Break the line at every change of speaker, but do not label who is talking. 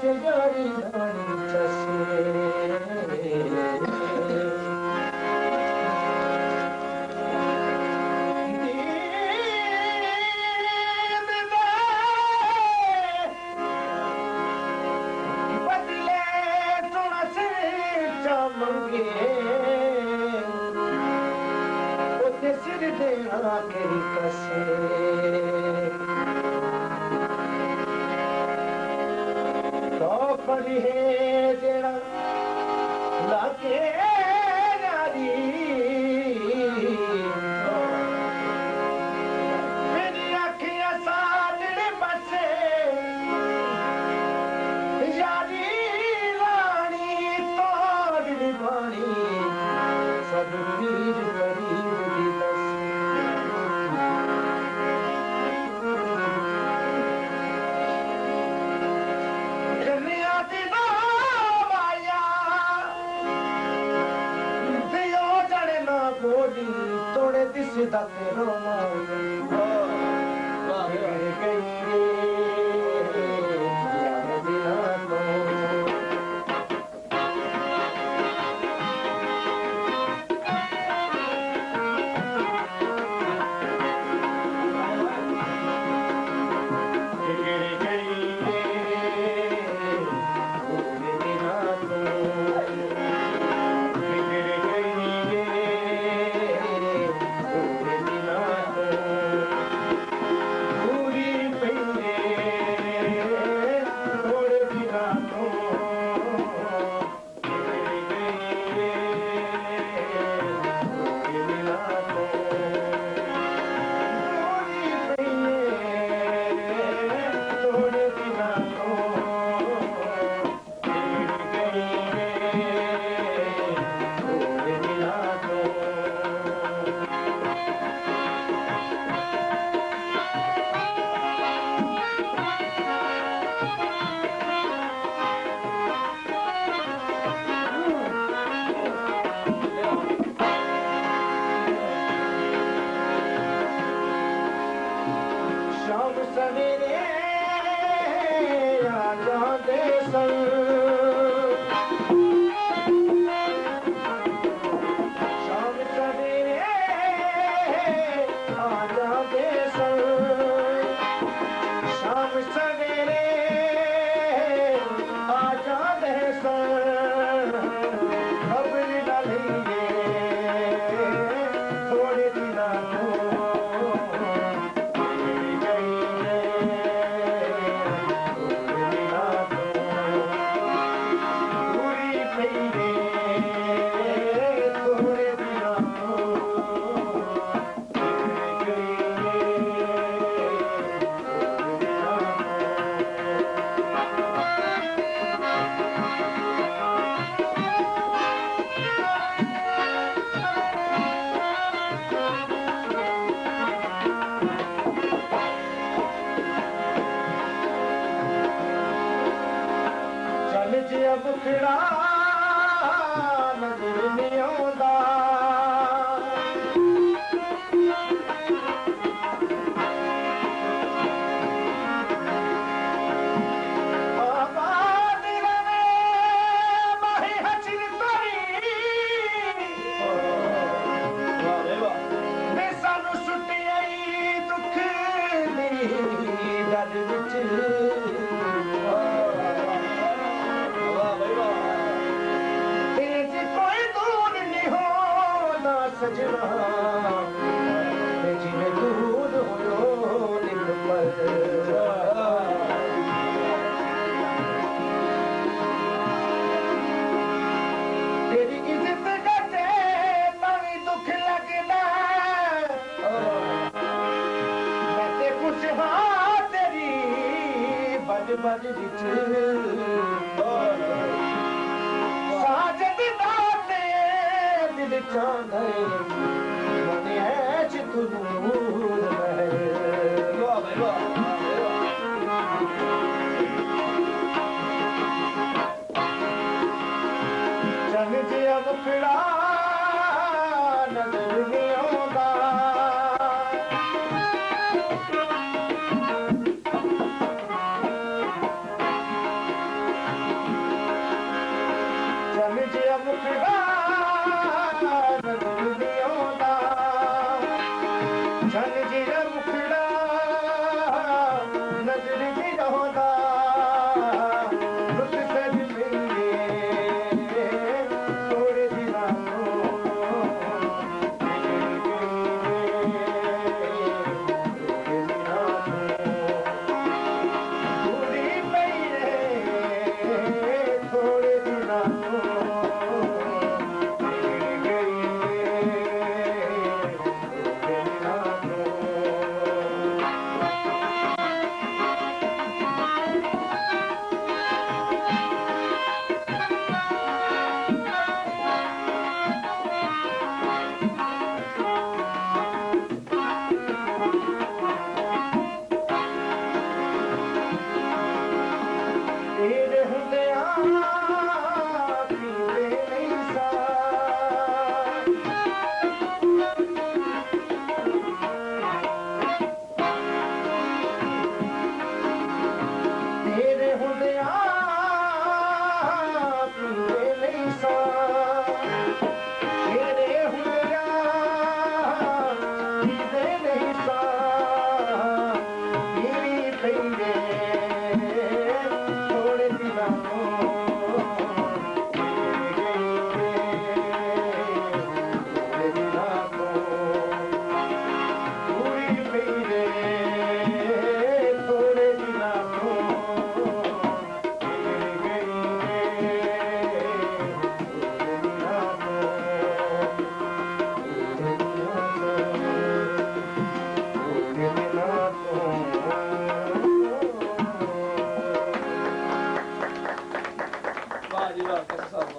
यारी रानी चसे बदले सुन से चमंगे उते सिर देना करी कसे पड़ी है तेरा लाके नारी मेरी अखियां साजने बसे यारी रानी तोड़ निभानी सब पीर करीब दी बस तोड़े दिस दाते रोमांगे सवेरे आ जाते सन शाम सवेरे आ जाते सन शाम सवेरे आ जाते सन खबर डालेंगे थोड़े दिनों अब खड़ा नजर नहीं आਉਂਦਾ आबाद रवे माही हचर तरी वे सानू सुटी आई दुख दी दर्द विच सजना जिमें दूर हो निक पर तेरी इज्जत करते तभी दुख लगना मैं ते खुश हाँ तेरी बज बज विच साजद दाते दिल चांदे मने है चितूर चल जे अब फिड़ा नजर नहीं आਉਂਦਾ
ਜੀ ਵਾਹ, ਕਿਸ ਹਿਸਾਬ ਨਾਲ